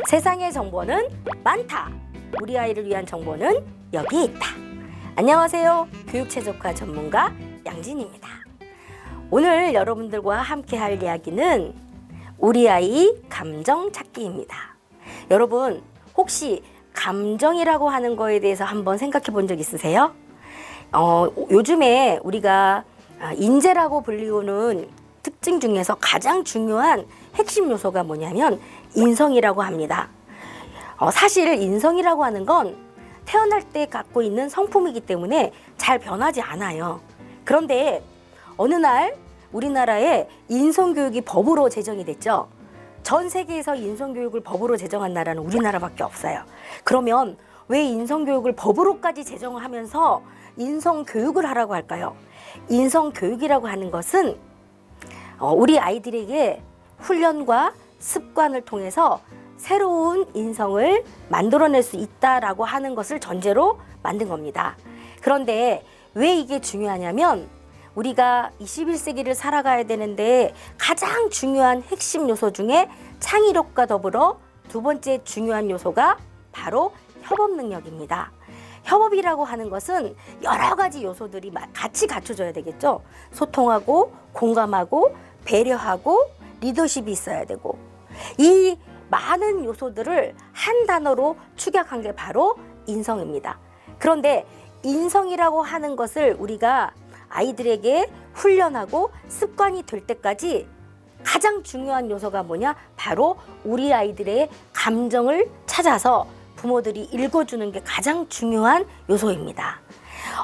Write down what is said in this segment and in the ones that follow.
세상의 정보는 많다. 우리 아이를 위한 정보는 여기 있다. 안녕하세요. 교육최적화 전문가 양진입니다. 오늘 여러분들과 함께 할 이야기는 우리 아이 감정 찾기입니다. 여러분 혹시 감정이라고 하는 거에 대해서 한번 생각해 본 적 있으세요? 요즘에 우리가 인재라고 불리우는 특징 중에서 가장 중요한 핵심 요소가 뭐냐면 인성이라고 합니다. 사실 인성이라고 하는 건 태어날 때 갖고 있는 성품이기 때문에 잘 변하지 않아요. 그런데 어느 날 우리나라에 인성교육이 법으로 제정이 됐죠. 전 세계에서 인성교육을 법으로 제정한 나라는 우리나라밖에 없어요. 그러면 왜 인성교육을 법으로까지 제정을 하면서 인성교육을 하라고 할까요? 인성교육이라고 하는 것은 우리 아이들에게 훈련과 습관을 통해서 새로운 인성을 만들어낼 수 있다라고 하는 것을 전제로 만든 겁니다. 그런데 왜 이게 중요하냐면 우리가 21세기를 살아가야 되는데 가장 중요한 핵심 요소 중에 창의력과 더불어 두 번째 중요한 요소가 바로 협업 능력입니다. 협업이라고 하는 것은 여러 가지 요소들이 같이 갖춰져야 되겠죠. 소통하고 공감하고 배려하고 리더십이 있어야 되고 이 많은 요소들을 한 단어로 축약한 게 바로 인성입니다. 그런데 인성이라고 하는 것을 우리가 아이들에게 훈련하고 습관이 될 때까지 가장 중요한 요소가 뭐냐? 바로 우리 아이들의 감정을 찾아서 부모들이 읽어주는 게 가장 중요한 요소입니다.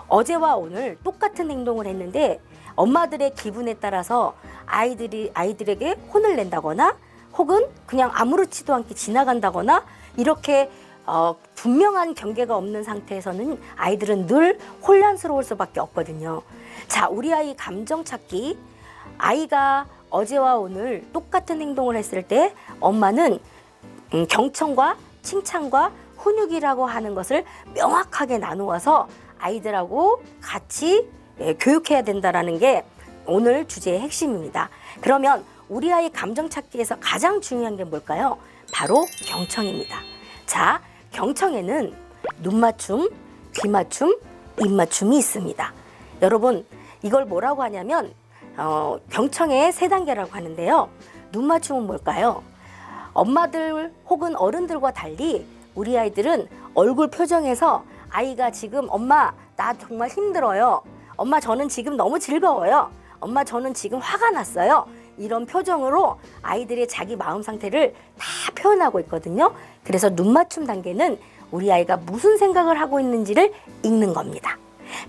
어제와 오늘 똑같은 행동을 했는데 엄마들의 기분에 따라서 아이들에게 혼을 낸다거나 혹은 그냥 아무렇지도 않게 지나간다거나 이렇게 분명한 경계가 없는 상태에서는 아이들은 늘 혼란스러울 수밖에 없거든요. 자, 우리 아이 감정 찾기. 아이가 어제와 오늘 똑같은 행동을 했을 때 엄마는 경청과 칭찬과 훈육이라고 하는 것을 명확하게 나누어서 아이들하고 같이 교육해야 된다라는 게 오늘 주제의 핵심입니다. 그러면 우리 아이 감정 찾기에서 가장 중요한 게 뭘까요? 바로 경청입니다. 자, 경청에는 눈 맞춤, 귀 맞춤, 입 맞춤이 있습니다. 여러분 이걸 뭐라고 하냐면 경청의 3단계라고 하는데요. 눈 맞춤은 뭘까요? 엄마들 혹은 어른들과 달리 우리 아이들은 얼굴 표정에서 아이가 지금 엄마 나 정말 힘들어요. 엄마 저는 지금 너무 즐거워요. 엄마 저는 지금 화가 났어요. 이런 표정으로 아이들의 자기 마음 상태를 다 표현하고 있거든요. 그래서 눈 맞춤 단계는 우리 아이가 무슨 생각을 하고 있는지를 읽는 겁니다.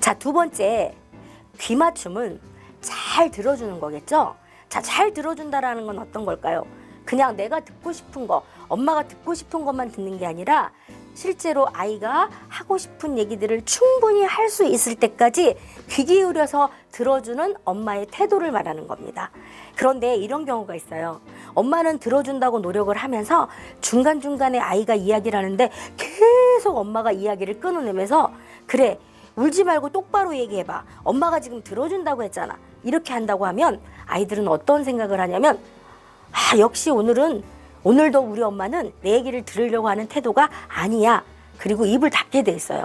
자, 두 번째 귀 맞춤은 잘 들어주는 거겠죠. 자, 잘 들어준다라는 건 어떤 걸까요? 그냥 내가 듣고 싶은 거, 엄마가 듣고 싶은 것만 듣는 게 아니라 실제로 아이가 하고 싶은 얘기들을 충분히 할 수 있을 때까지 귀 기울여서 들어주는 엄마의 태도를 말하는 겁니다. 그런데 이런 경우가 있어요. 엄마는 들어준다고 노력을 하면서 중간중간에 아이가 이야기를 하는데 계속 엄마가 이야기를 끊어내면서 그래 울지 말고 똑바로 얘기해봐. 엄마가 지금 들어준다고 했잖아. 이렇게 한다고 하면 아이들은 어떤 생각을 하냐면 역시 오늘도 우리 엄마는 내 얘기를 들으려고 하는 태도가 아니야. 그리고 입을 닫게 돼 있어요.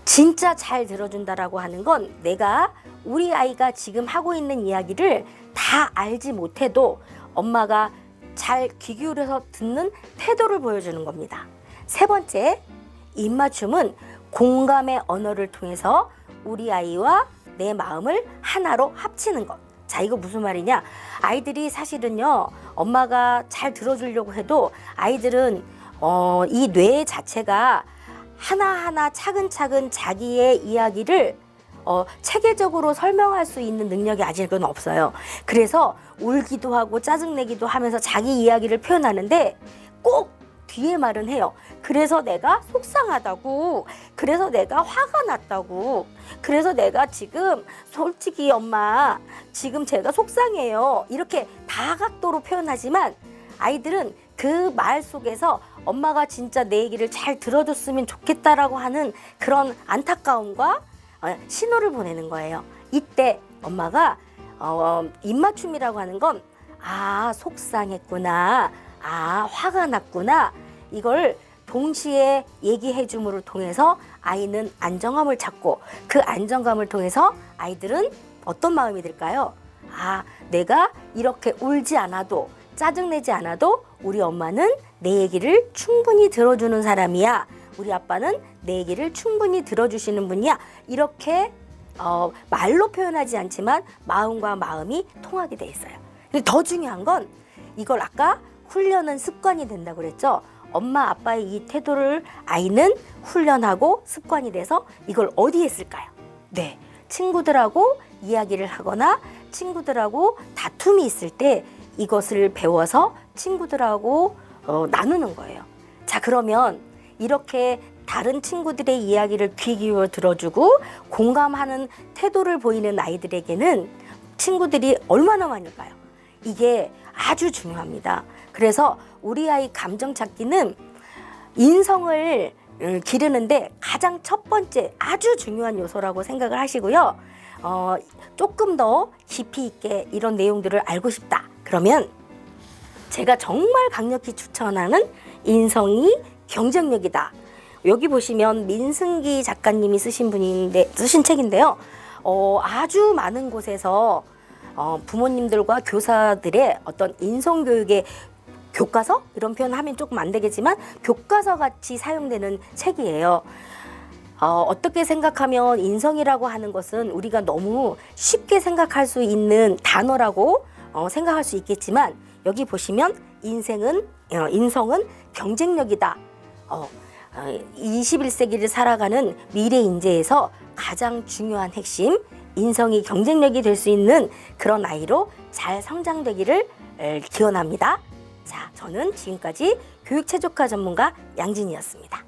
진짜 잘 들어준다라고 하는 건 내가 우리 아이가 지금 하고 있는 이야기를 다 알지 못해도 엄마가 잘 귀 기울여서 듣는 태도를 보여주는 겁니다. 세 번째, 입맞춤은 공감의 언어를 통해서 우리 아이와 내 마음을 하나로 합치는 것. 자, 이거 무슨 말이냐? 아이들이 사실은요, 엄마가 잘 들어주려고 해도 아이들은 이 뇌 자체가 하나하나 차근차근 자기의 이야기를 체계적으로 설명할 수 있는 능력이 아직은 없어요. 그래서 울기도 하고 짜증내기도 하면서 자기 이야기를 표현하는데 꼭 뒤에 말은 해요. 그래서 내가 속상하다고, 그래서 내가 화가 났다고, 그래서 내가 지금 솔직히 엄마 지금 제가 속상해요. 이렇게 다각도로 표현하지만 아이들은 그 말 속에서 엄마가 진짜 내 얘기를 잘 들어줬으면 좋겠다라고 하는 그런 안타까움과 신호를 보내는 거예요. 이때 엄마가 입맞춤이라고 하는 건 속상했구나, 화가 났구나, 이걸 동시에 얘기해 줌으로 통해서 아이는 안정감을 찾고 그 안정감을 통해서 아이들은 어떤 마음이 들까요? 아, 내가 이렇게 울지 않아도 짜증내지 않아도 우리 엄마는 내 얘기를 충분히 들어주는 사람이야. 우리 아빠는 내 얘기를 충분히 들어주시는 분이야. 이렇게 말로 표현하지 않지만 마음과 마음이 통하게 돼 있어요. 근데 더 중요한 건 이걸 아까 훈련은 습관이 된다고 그랬죠. 엄마 아빠의 이 태도를 아이는 훈련하고 습관이 돼서 이걸 어디에 쓸까요? 네, 친구들하고 이야기를 하거나 친구들하고 다툼이 있을 때 이것을 배워서 친구들하고 나누는 거예요. 자, 그러면 이렇게 다른 친구들의 이야기를 귀 기울여 들어주고 공감하는 태도를 보이는 아이들에게는 친구들이 얼마나 많을까요? 이게 아주 중요합니다. 그래서 우리 아이 감정 찾기는 인성을 기르는데 가장 첫 번째 아주 중요한 요소라고 생각을 하시고요. 조금 더 깊이 있게 이런 내용들을 알고 싶다. 그러면 제가 정말 강력히 추천하는 인성이 경쟁력이다. 여기 보시면 민승기 작가님이 쓰신 책인데요. 아주 많은 곳에서 부모님들과 교사들의 어떤 인성교육의 교과서? 이런 표현 하면 조금 안 되겠지만 교과서 같이 사용되는 책이에요. 어떻게 생각하면 인성이라고 하는 것은 우리가 너무 쉽게 생각할 수 있는 단어라고 생각할 수 있겠지만 여기 보시면 인성은 경쟁력이다. 21세기를 살아가는 미래 인재에서 가장 중요한 핵심 인성이 경쟁력이 될 수 있는 그런 아이로 잘 성장되기를 기원합니다. 자, 저는 지금까지 교육최적화 전문가 양진이었습니다.